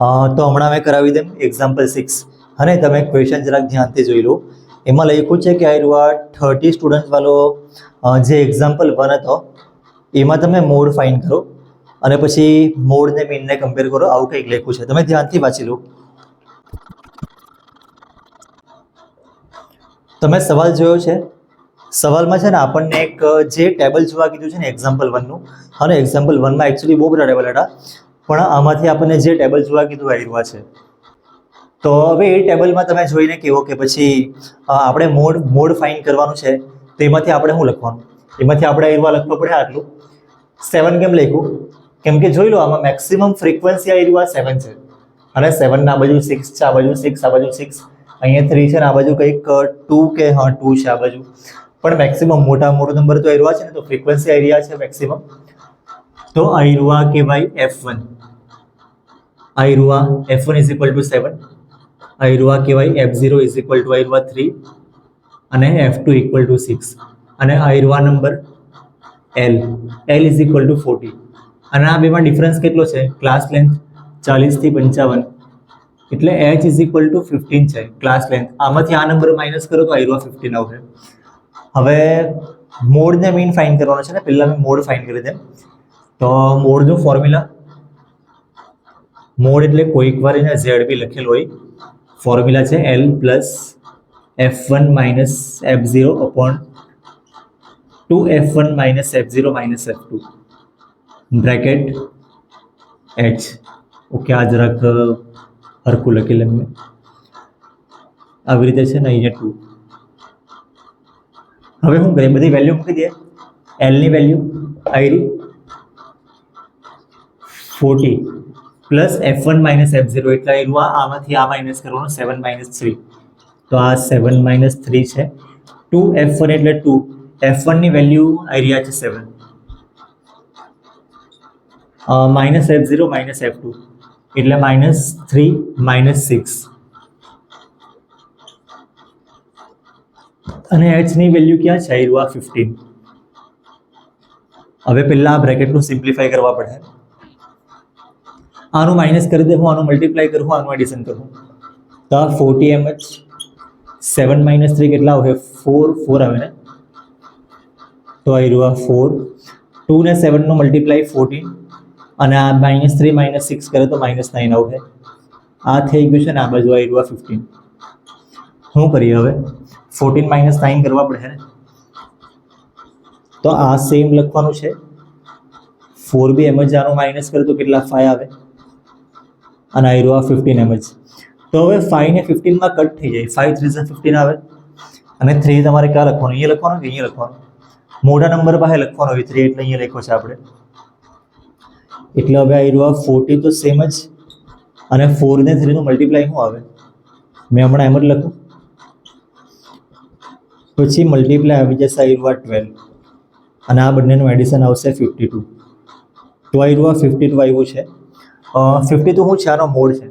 તો હમણાં મેં કરાવી દેમ એક્ઝામ્પલ 6 અને તમે ક્વેશ્ચન જરાક ધ્યાનથી જોઈ લો. એમાં લખ્યું છે કે આ 30 સ્ટુડન્ટ વાળો જે એક્ઝામ્પલ 1 હતો એમાં તમે મોડ ફાઇન્ડ કરો અને પછી મોડ ને મીનને કમ્પેર કરો. આવું કંઈક લખ્યું છે, તમે ધ્યાનથી વાંચી લો. તમે સવાલ જોયો છે? સવાલમાં છે ને આપણને એક જે ટેબલ જોવા કીધું છે ને એક્ઝામ્પલ 1નું, અને એક્ઝામ્પલ 1માં એકચ્યુઅલી બહુ બધા ટેબલ હતા, પણ આમાંથી આપણને જે ટેબલ જોવા કીધું આવ્યા છે. તો હવે એ ટેબલમાં તમે જોઈને કહો કે પછી આપણે મોડ ફાઇન્ડ કરવાનું છે, તો એમાંથી આપણે શું લખવાનું? એમાંથી આપણે આવ્યા લખવું પડે આટલું 7 કેમ લખ્યું? કેમ કે જોઈ લો આમાં મેક્સિમમ ફ્રીક્વન્સી આવ્યા 7 છે, અને 7 ના બાજુ 6 છે, આ બાજુ 6, આ બાજુ 6, અહીંયા 3 છે ને આ બાજુ કંઈક 2 કે 2 છે આ બાજુ. પણ મેક્સિમમ મોટો નંબર તો આવ્યા છે ને, તો ફ્રીક્વન્સી આવ્યા છે મેક્સિમમ, તો આવ્યા કહેવાય F1. આવ્યા F1 ઇઝ ઇક્વલ ટુ 7, આવ્યા કહેવાય F0 ઇઝ ઇક્વલ ટુ આવ્યા 3 અને F2 ઇક્વલ ટુ 6, અને આવ્યા number L is equal to 40. અને આ બેમાં ડિફરન્સ કેટલો છે? ક્લાસ લેન્થ 40 થી 55, એટલે H ઇઝ ઇક્વલ ટુ 15 છે ક્લાસ લેન્થ. આમાંથી આ નંબર માઇનસ કરો તો આવ્યા 15 આવશે. હવે મોડને મીન ફાઇન્ડ કરવાનો છે ને, પહેલા મેં મોડ ફાઇન્ડ કરી દે. તો મોડનું ફોર્મ્યુલા, મોડ એટલે કોઈક વાર એને ZB લખેલું હોય. ફોર્મ્યુલા છે L plus F1 minus F0 upon 2F1 minus F0 minus F2 bracket H. Okay, આ જરાક હરખું લખી લે મેં. આવી રીતે છે ને અહીંયા 2. હવે શું કરીએ? બધી વેલ્યુ મૂકી દઈએ. L ની વેલ્યુ આવી 40 પ્લસ F1 માઇનસ F0, એટલે આમાંથી આ માઇનસ કરવાનું 7 માઇનસ 3, તો આ 7 માઇનસ 3 છે. 2F1 એટલે 2, F1 ની વેલ્યુ આવી રહ્યા છે 7, માઇનસ F0 માઇનસ F2 એટલે માઇનસ 3 માઇનસ 6, અને H ની વેલ્યુ ક્યાં છે? આવ્યા 15. હવે પહેલા આ બ્રેકેટનું સિમ્પ્લિફાય કરવા પડે. આનું માઇનસ કરી દે, હું આનું મલ્ટીપ્લાય કરું, આનું એડિશન કરું, તો 40 mh 7 માઇનસ 3 કેટલા આવે? 4 આવે ને, તો આવ્યા 4. 2 ને 7 નો મલ્ટીપ્લાય 14, અને આ માઇનસ 3 માઇનસ 6 કરે તો માઇનસ 9 આવશે. આ થઈ ગયું છે ને, આ બાજુ આવ્યા 15. શું કરીએ હવે? 14 માઇનસ 9 કરવા પડે ને, તો આ સેમ લખવાનું છે. 4 બી mh આનું માઇનસ કરે તો કેટલા? 5 આવે, અને આવ્યા 15 mh. તો હવે 5 ને 15 માં કટ થઈ જાય, 5 3 15 આવે, અને 3 તમારે ક્યાં લખવાનું? અહીંયા લખવાનું કે અહીંયા લખવાનું? મોટા નંબર પાસે લખવાનો હોય 3, એટલે અહીંયા લખ્યો છે આપણે. એટલે હવે આવ્યા 40 તો સેમ જ, અને 4 ને 3 નું મલ્ટીપ્લાય શું આવે? મેં હમણાં એમ જ લખું, પછી મલ્ટીપ્લાય આવી જશે આવ્યા 12, અને આ બંનેનું એડિશન આવશે 52. તો આવ્યા 52 આવ્યું છે. 52 શું છે? આનો મોડ છે,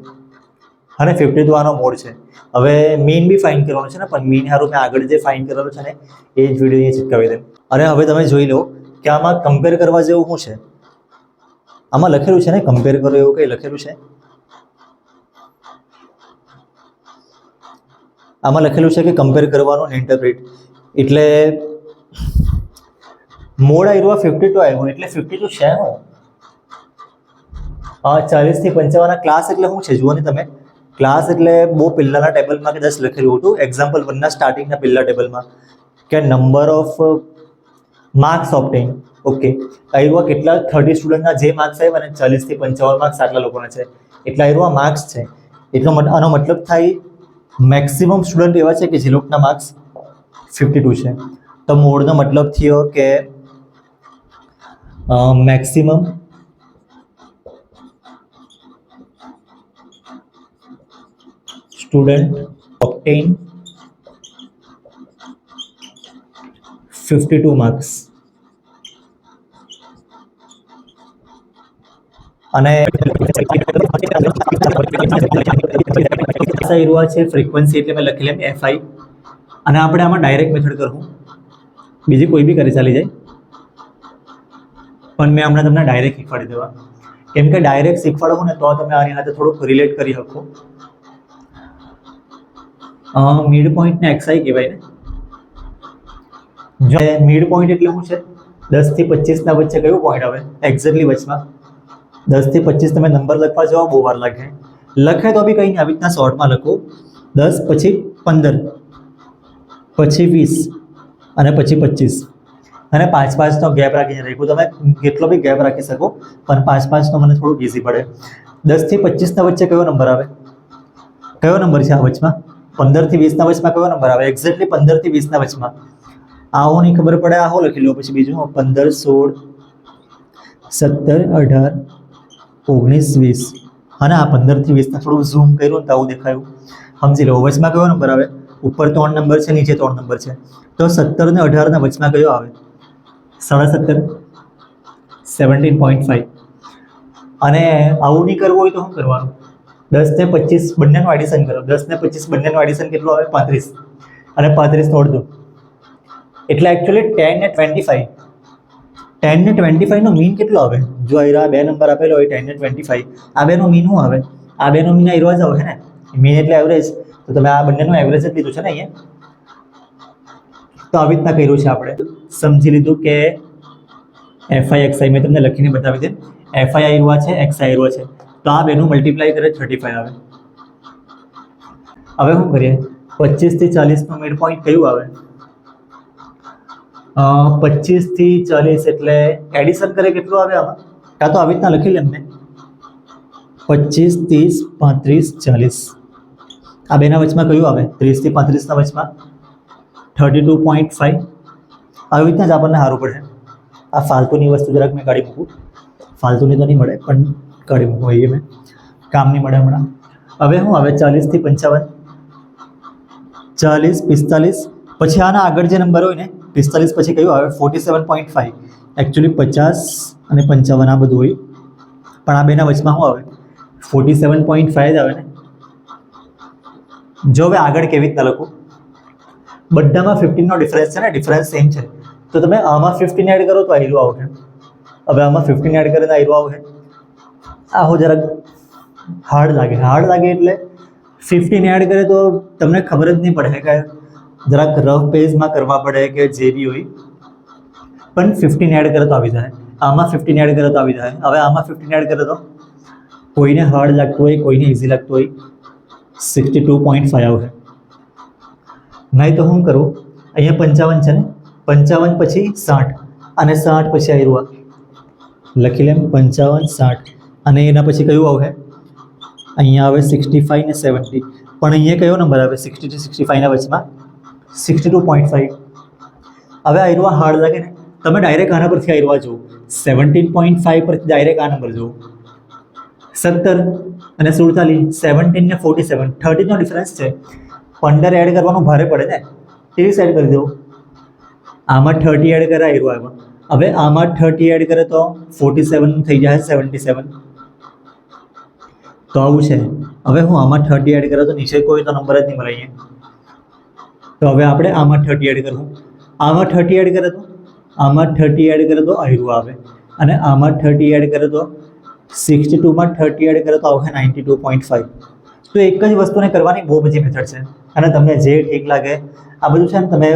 અને 52 આનો મોડ છે. હવે મીન બી ફાઇન્ડ કરવાનું છે ને, પણ મીન હારું મેં આગળ જે ફાઇન્ડ કરવાનું છે ને એ જ વિડીયો અહીંયા ચિપકાવી દે. અને હવે તમે જોઈ લો કે આમાં કમ્પેર કરવા જેવું શું છે. આમાં લખેલું છે ને કમ્પેર કરો, એવું કંઈ લખેલું છે? આમાં લખેલું છે કે કમ્પેર કરવાનું ઇન્ટરપ્રિટ. એટલે મોડ આવ્યો 52 આવ્યો, એટલે 52 છે હું 40 થી 55 ક્લાસ એટલે શું છે? જુઓ ને તમે, ક્લાસ એટલે બહુ પહેલાના ટેબલમાં કે 10 લખેલું હતું. એક્ઝામ્પલ 1ના સ્ટાર્ટિંગના પહેલા ટેબલમાં કે નંબર ઓફ માર્ક્સ ઓબ્ટેન. ઓકે, આવ્યા કેટલા? 30 સ્ટુડન્ટના જે માર્ક્સ આવ્યા અને 40 થી 55 માર્ક્સ આટલા લોકોના છે, એટલે આવ્યા માર્ક્સ છે. એટલો આનો મતલબ થાય મેક્સિમમ સ્ટુડન્ટ એવા છે કે જે લોકોના માર્ક્સ 52 છે. તો મોડનો મતલબ થયો કે મેક્સિમમ સ્ટુડન્ટ ઓબ્ટેન 52 માર્ક્સ. અને છે ફ્રીક્વન્સી, એટલે મેં લખી લેમ FI. અને આપણે આમાં ડાયરેક્ટ મેથડ કરવું, બીજી કોઈ બી કરી ચાલી જાય, પણ મેં હમણાં તમને ડાયરેક્ટ શીખવાડી દેવા. કેમ કે ડાયરેક્ટ શીખવાડવું ને તો તમે આની સાથે થોડુંક રિલેટ કરી શકો. મિડ પોઈન્ટને એક્સઆઈ કહેવાય ને. જો મિડ પોઈન્ટ એટલે શું છે? 10 થી 25 ના વચ્ચે કયું પોઈન્ટ આવે? એક્ઝેક્ટલી વચમાં. 10 થી 25 તમે નંબર લખવા જાઓ બહુ વાર લાગે. લખે તો બી કંઈ નહીં, આવી રીતના શોર્ટમાં લખો. 10 પછી 15 પછી 20 અને પછી 25 અને 5-5 નો ગેપ રાખીને રાખ્યું. તમે કેટલો બી ગેપ રાખી શકો, પણ 5-5 નો મને થોડુંક ઇઝી પડે. 10 થી 25 ના વચ્ચે કયો નંબર આવે? કયો નંબર છે આ વચમાં? 15 થી 20 ના વચમાં કયો નંબર આવે? એક્ઝેક્ટલી 15 થી 20 ના વચમાં. આવો નહીં ખબર પડે, આવો લખી લો. પછી બીજું 15, 16, 17, 18, 19, 20 અને આ 15 થી 20 થોડું ઝૂમ કર્યું ને તો આવું દેખાયું. સમજી લો. વચમાં કયો નંબર આવે? ઉપર 3 નંબર છે, નીચે 3 નંબર છે. તો 17 ને 18 ના વચમાં કયો આવે? 17.5, 17.5. અને આવું નહીં કરવું હોય તો શું કરવાનું? 10 ને 25 બંનેનું એડિશન કરો. 10 ને 25 બંનેનું એડિશન કેટલું આવે? 35 અને 35 નો અડધો એટલે એકચ્યુઅલી 10 ને 25. 10 ને 25 નો મીન કેટલો આવે? જો આ બે નંબર આપેલો હોય 10 ને 25, આ બેનો મીન શું આવે? આ બેનો મીન આ જ આવે ને. મીન એટલે એવરેજ. તો તમે આ બંનેનું એવરેજ જ લીધું છે ને અહીંયા. તો આવી રીતના કર્યું છે આપણે. સમજી લીધું કે એફઆઈ એક્સઆઈ મેં તમને લખીને બતાવી દે. એફઆઈ આવ્યા છે, એક્સઆઈ આવ્યા છે, તો આ બેનું મલ્ટીપ્લાય કરે 35 આવે. હવે શું કરીએ? 25 થી 40 નું મિડ પોઈન્ટ કયું આવે? 25 થી 40 એટલે એડિશન કરે કેટલું આવે આમાં? કાં તો આવી રીતના લખી લે એમને 25, 30, 35, 40. આ બેના વચમાં કયું આવે? 30 થી 35 ના વચમાં 32.5. આવી રીતના જ આપણને સારું પડે. આ ફાલતુની વસ્તુ જરાક મેં કાઢી મૂકું. ફાલતુની તો નહીં મળે, પણ કાઢી મૂકું એ મેં, કામ નહીં મળે હમણાં. હવે શું આવે? 40 થી 55, 40, 45. પછી આના આગળ જે નંબર હોય ને 45 પછી કયું આવે? 47.5. એકચ્યુઅલી 50 અને 55 આ બધું હોય, પણ આ બેના વચમાં શું આવે? 47.5 જ આવે ને. જો હવે આગળ કેવી રીતના લખું? બધામાં 15 નો ડિફરન્સ છે ને, ડિફરન્સ સેમ છે. તો તમે આમાં 15 એડ કરો તો આયરું આવશે. હવે આમાં 15 એડ કરીને આયરું આવશે. આહો જરાક હાર્ડ લાગે. હાર્ડ લાગે એટલે 15 એડ કરે તો તમને ખબર જ નહીં પડે કે જરાક રફ પેજમાં કરવા પડે કે જે બી હોય, પણ 15 એડ કરે તો આવી જાય. આમાં 15 એડ કરે તો આવી જાય. હવે આમાં 15 એડ કરે તો કોઈને હાર્ડ લાગતું હોય, કોઈને ઇઝી લાગતું હોય, 62.5 આવશે. નહીં તો શું કરું? અહીંયા 55 છે ને, 55 પછી 60 અને 60 પછી આવ્યું લખી લેમ 55, 60 અને એના પછી કયું આવશે? અહીંયા આવે 65 ને 70. પણ અહીંયા કયો નંબર આવે? 60 થી 65 ના વચમાં 62.5. હવે આયરવા હાર્ડ લાગે ને, તમે ડાયરેક્ટ આના પરથી આયરવા જુઓ. 17.5 પરથી ડાયરેક્ટ આ નંબર જુઓ. 17 અને 47, 17 ને 47, 30 નો ડિફરન્સ છે. 15 એડ કરવાનું ભારે પડે ને, 30 એડ કરી દો. આમાં 30 એડ કરે આયરવા એમાં. હવે આમાં 30 એડ કરે તો 47 થઈ જાય 77. તો આવું છે. હવે હું આમાં 30 એડ કરે તો નીચે કોઈ તો નંબર જ નહીં મળે અહીંયા. તો હવે આપણે આમાં 30 એડ કરવું. આમાં 30 એડ કરે તો આમાં 30 એડ કરે તો આયરું આવે, અને આમાં 30 એડ કરે તો 62 માં 30 એડ કરે તો આવશે 92.5. તો એક જ વસ્તુને કરવાની બહુ બધી મેથડ છે, અને તમને જે ઠીક લાગે આ બધું છે ને, તમે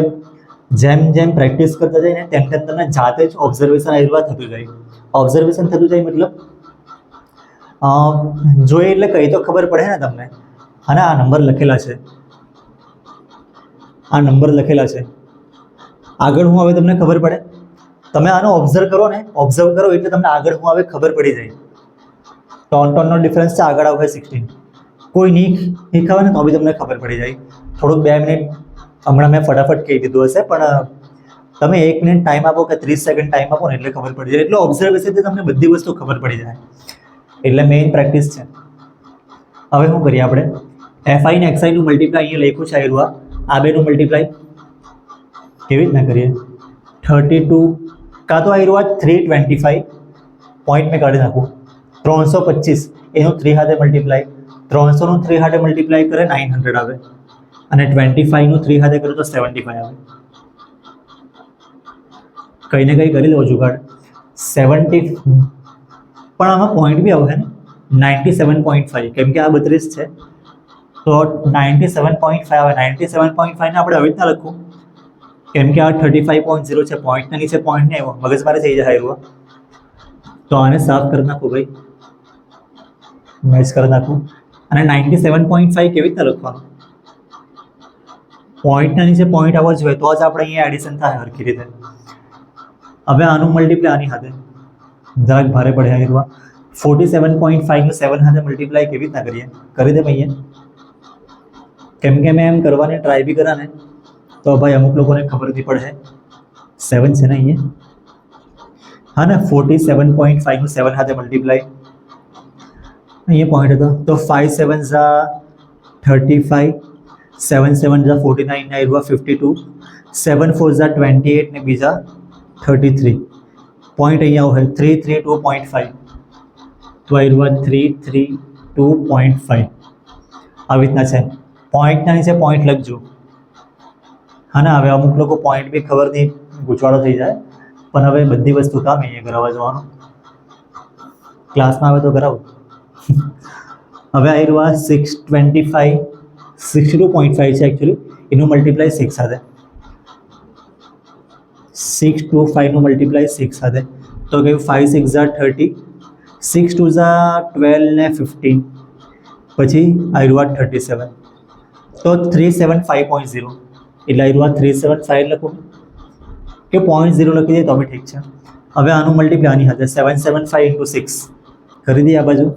જેમ જેમ પ્રેક્ટિસ કરતા જાય ને તેમ તેમ તમને જાતે જ ઓબ્ઝર્વેશન આયરવા થતું જાય. ઓબ્ઝર્વેશન થતું જાય મતલબ જોઈએ એટલે કંઈ તો ખબર પડે ને તમને. અને આ નંબર લખેલા છે, આ નંબર લખેલા છે. આગળ હું હવે તમને ખબર પડે. તમે આનો ઓબ્ઝર્વ કરો ને, ઓબ્ઝર્વ કરો એટલે તમને આગળ હું હવે ખબર પડી જાય. ટોનનો ડિફરન્સ છે, આગળ આવશે 16. કોઈ નહીં શીખાવે ને તો બી તમને ખબર પડી જાય. થોડુંક 2 મિનિટ હમણાં મેં ફટાફટ કહી દીધું હશે, પણ તમે 1 મિનિટ ટાઈમ આપો કે 30 સેકન્ડ ટાઈમ આપો ને એટલે ખબર પડી જાય. એટલે ઓબ્ઝર્વેશનથી તમને બધી વસ્તુ ખબર પડી જાય. એટલે મેઇન પ્રેક્ટિસ છે. હવે શું કરીએ આપણે? એફઆઈ ને એક્સઆઈનું મલ્ટીપ્લાય અહીંયા લખ્યું છે આયરું. આ બેનું મલ્ટીપ્લાય કેવી રીતના કરીએ? 32 કાં તો આયરું 325 પોઈન્ટ મેં કાઢી નાખું. 325 એનું 3 હાથે મલ્ટીપ્લાય, 300 નું 3 હાથે મલ્ટીપ્લાય કરે 900 આવે, અને 25 નું 3 હાથે કરે તો 75 આવે. કંઈ ને કંઈ કરી લો જુગાડ. 70 પણ આમાં પોઈન્ટ બી આવશે ને 97.5, કેમ કે આ 32 છે તો 97.5 આવે. 97.5 ને આપણે આવી રીતના લખવું, કેમ કે આ 35.0 છે, પોઈન્ટના નીચે પોઈન્ટ નહીં આવ્યો, મગજ મારે થઈ જાય આવ્યો. તો આને સાફ કરી નાખું ભાઈ, મેચ કરી નાખું. અને 97.5 કેવી રીતના લખવાનું, પોઈન્ટના નીચે પોઈન્ટ આવવો જોઈએ તો જ આપણે અહીંયા એડિશન થાય સરખી રીતે. હવે આનું મલ્ટીપ્લાય આની સાથે જરાક ભારે પડે આવ્યું. 47.5 નું 7 સાથે મલ્ટીપ્લાય કેવી રીતના કરીએ, કરી દે ભાઈ. કેમ કે મેં એમ કરવાની ટ્રાય બી કર્યા ને તો ભાઈ અમુક લોકોને ખબર નહીં પડે 7 છે ને અહીંયા, હા ને. 47.5 નું 7 સાથે મલ્ટીપ્લાય, અહીંયા પોઈન્ટ હતો તો 5 7 ઝા 35, 7 7 ઝા 49 ને આવ્યા 52, 7 4 ઝા 28 ને બીજા 33. પોઈન્ટ અહીંયા આવે 332.5, તો આવ્યા 332.5. આવી રીતના છે. પોઈન્ટના નીચે પોઈન્ટ લખજો, હા ને. હવે અમુક લોકો પોઈન્ટ બી ખબર નહીં, ગૂંચવાડો થઈ જાય. પણ હવે બધી વસ્તુ કામ અહીંયા કરાવવા જવાનું, ક્લાસમાં આવે તો કરાવું. હવે આવ્યું 625, 62.5 છે એકચ્યુઅલી, એનું મલ્ટીપ્લાય 6 સાથે, 625 નું મલ્ટીપ્લાય 6 સાથે તો કહ્યું 5 6 ઝા 30, 6 2 ઝા 12 ને 15, પછી આવ્યું 37. તો 375.0 એટલે આવ્યું 375 લખું કે 0.0 લખી દઈએ તો બી ઠીક છે. હવે આનું મલ્ટીપ્લાય આની સાથે 775 into 6 કરી દઈએ આ બાજુ,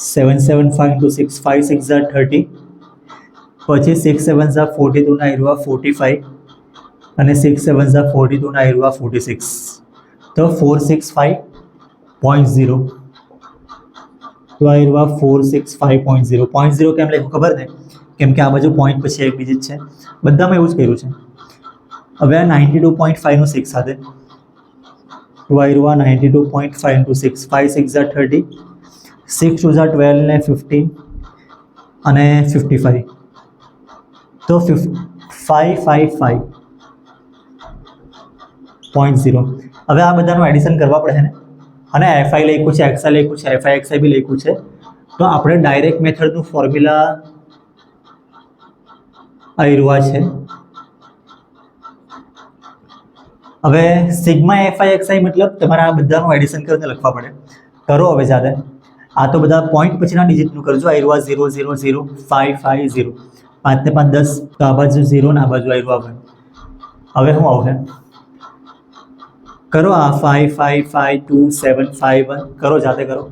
775 into 6, 5 6 ઝા 30, પછી 6 7 ઝા 42 ના આવ્યું 45, અને 6 7 ઝા 42 ના આવ્યું 46, તો 465.0. તો આવ્યું 465.0. 0.0 કેમ લખ્યું ખબર ને, કેમ કે આ બાજુ પોઈન્ટ પછી એક ડિજિટ છે, બધામાં એવું જ કર્યું છે. હવે 92.5 નું 6 સાથે તો આવ્યું 92.5 into 6, 5 6 ઝા 30, 6 2 ઝા 12 ને 15 અને 55, તો 555.0. હવે આ બધાનું એડિશન કરવા પડે ને, અને FI લખ્યું છે, XI લખ્યું છે, FI XI બી લખ્યું છે. તો આપણે ડાયરેક્ટ મેથડનું ફોર્મ્યુલા આવ્યું છે. હવે સિગ્મા FI XI મતલબ તમારે આ બધાનું એડિશન કરીને લખવા પડે. કરો હવે જાતે, આ તો બધા પોઈન્ટ પછીના ડિજિટનું કરજો. આવ્યું 0 0 0 5 5 0, 5 ને 5 10, તો આ બાજુ 0 ને આ બાજુ આવ્યું 1. હવે શું આવશે, કરો આ 5 5 5 2 7 5 1, કરો જાતે કરો.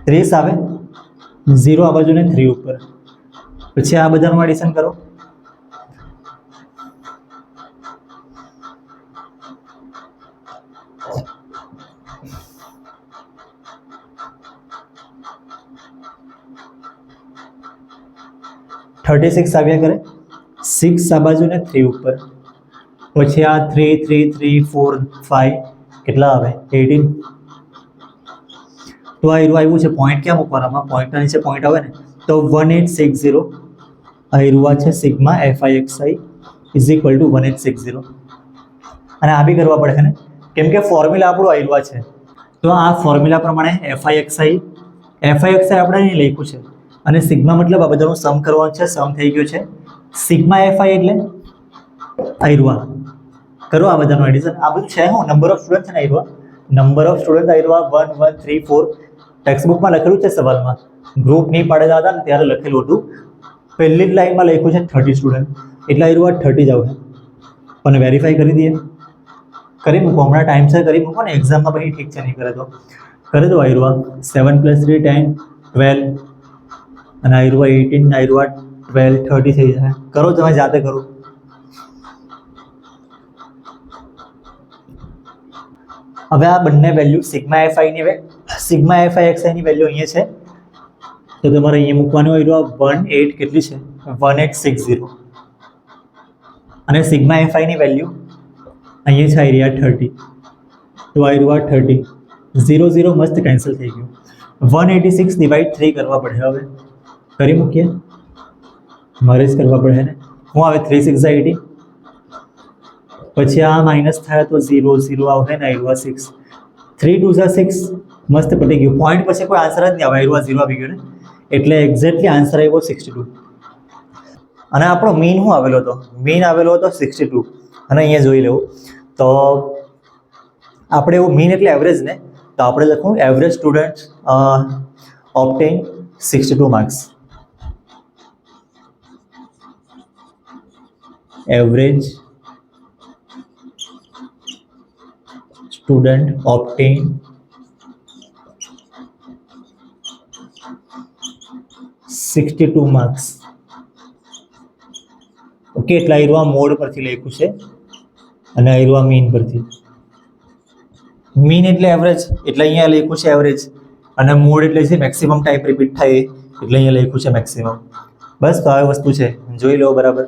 30 આવે, 0 આ બાજુ ને 3 ઉપર, પછી આ બધાનું એડિશન કરો. $36 આવ્યા કરે, 6 આ બાજુ ને 3 ઉપર, પછી આ 3 3 3 4 5 કેટલા આવે 18. તો આ આવ્યું છે. પોઈન્ટ ક્યાં મૂકવાના, પોઈન્ટના નીચે પોઈન્ટ આવે ને, તો 1860 આવ્યું છે sigma FI XI is equal to 1860. અને આ બી કરવા પડે ને, કેમ કે ફોર્મ્યુલા આપણું આવ્યું છે. તો આ ફોર્મ્યુલા પ્રમાણે FI XI આપણે અહીં લખ્યું છે, અને સિગ્મા મતલબ આ બધાનું સમ કરવાનું છે. સમ થઈ ગયું છે. સિગ્મા FI એટલે આવ્યું, કરો આ બધાનું એડિશન. આ બધું છે હું નંબર ઓફ સ્ટુડન્ટ છે ને, આવ્યું નંબર ઓફ સ્ટુડન્ટ આવ્યું 1 1 3 4. ટેક્સ્ટબુકમાં લખેલું છે સવાલમાં, ગ્રુપ નહીં પાડેલા હતા ને ત્યારે લખેલું હતું. પહેલી જ લાઈનમાં લખ્યું છે 30 સ્ટુડન્ટ, એટલે આવ્યું 30 જ આવે. પણ વેરીફાઈ કરી દઈએ, કરી મૂકો હમણાં ટાઈમસર કરી મૂકો ને, એક્ઝામમાં પછી ઠીક છે, નહીં કરે તો કરી દો. આવ્યું 7 + 3 10 12, અને આવ્યું 18 આવ્યું 12 30 થઈ જાય. કરો તમે જાતે કરો. હવે આ બંને વેલ્યુ સિગ્મા FI XI ની વેલ્યુ અહીંયા છે, તો તમારે અહીંયા મૂકવાનું આવ્યું 18 કેટલી છે 1860, અને સિગ્મા FI ની વેલ્યુ અહીંયા છે આવી 30, તો આવ્યું 30. 0 0 મસ્ત કેન્સલ થઈ ગયું. 186 ડિવાઈડ 3 કરવા પડે. હવે કરી મૂકીએ, મારે જ કરવા પડે ને. હું આવે 3 6 80, પછી આ માઇનસ થાય તો 0 0 આવશે ને આવ્યું 6 3 2 6 મસ્ત પતી ગયું પોઈન્ટ પછી કોઈ આન્સર જ નહીં આવે આવ્યું 0 આવી ગયું ને એટલે એક્ઝેક્ટલી આન્સર આવ્યો 62 અને આપણો મીન શું આવેલો હતો મીન આવેલો હતો 62 અને અહીંયા જોઈ લેવું તો આપણે એવું મીન એટલે એવરેજ ને તો આપણે લખું average student obtain 62 marks average student obtain 62 marks okay એટલે આ મોડ પરથી લખ્યું છે અને આ મીન પરથી મીન એટલે એવરેજ એટલે અહીંયા લખ્યું છે એવરેજ અને મોડ એટલે છે મેક્સિમમ ટાઈપ રિપીટ થાય એટલે અહીંયા લખ્યું છે મેક્સિમમ બસ તો આ વસ્તુ છે જોઈ લો બરાબર